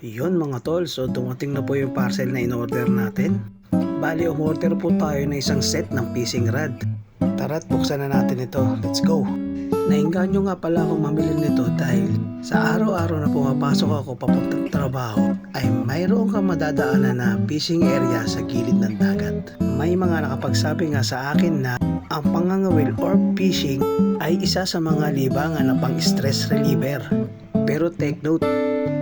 Yun mga tol, so dumating na po yung parcel na in-order natin. Bali, umorder po tayo na isang set ng fishing rod. Tara't buksan na natin ito, let's go. Nainganyo nga pala akong mamili nito dahil sa araw-araw na pumapasok ako papuntang trabaho ay mayroon kang madadaanan na fishing area sa gilid ng dagat. May mga nakapagsabi nga sa akin na ang pangangawil or fishing ay isa sa mga libangan na pang-stress reliever. Pero take note,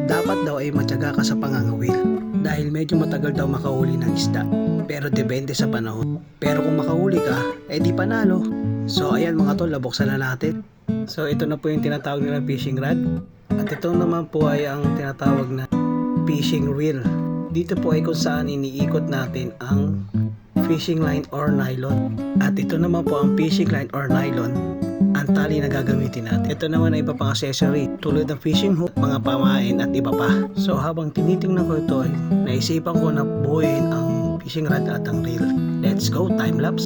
dapat daw ay matyaga ka sa pangangawil dahil medyo matagal daw makahuli ng isda, pero depende sa panahon. Pero kung makahuli ka, di panalo. So ayan mga tol, nabuksan na natin. So ito na po yung tinatawag nila fishing rod, at ito naman po ay ang tinatawag na fishing reel. Dito po ay kung saan iniikot natin ang fishing line or nylon, at ito naman po ang fishing line or nylon ang tali na gagamitin natin. Ito naman ay iba pang accessory tulad ng fishing hook, mga pamain at iba pa. So habang tinitingnan ko ito ay naisipan ko na buuin ang fishing rod at ang reel. Let's go, time lapse.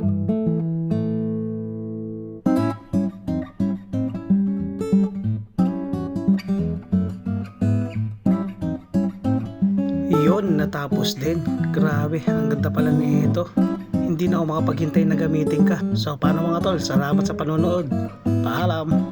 Yun, natapos din. Grabe, ang ganda pala nito. Hindi na ako makapaghintay na gamitin ka. So paano mga tol, salamat sa panonood. Paalam.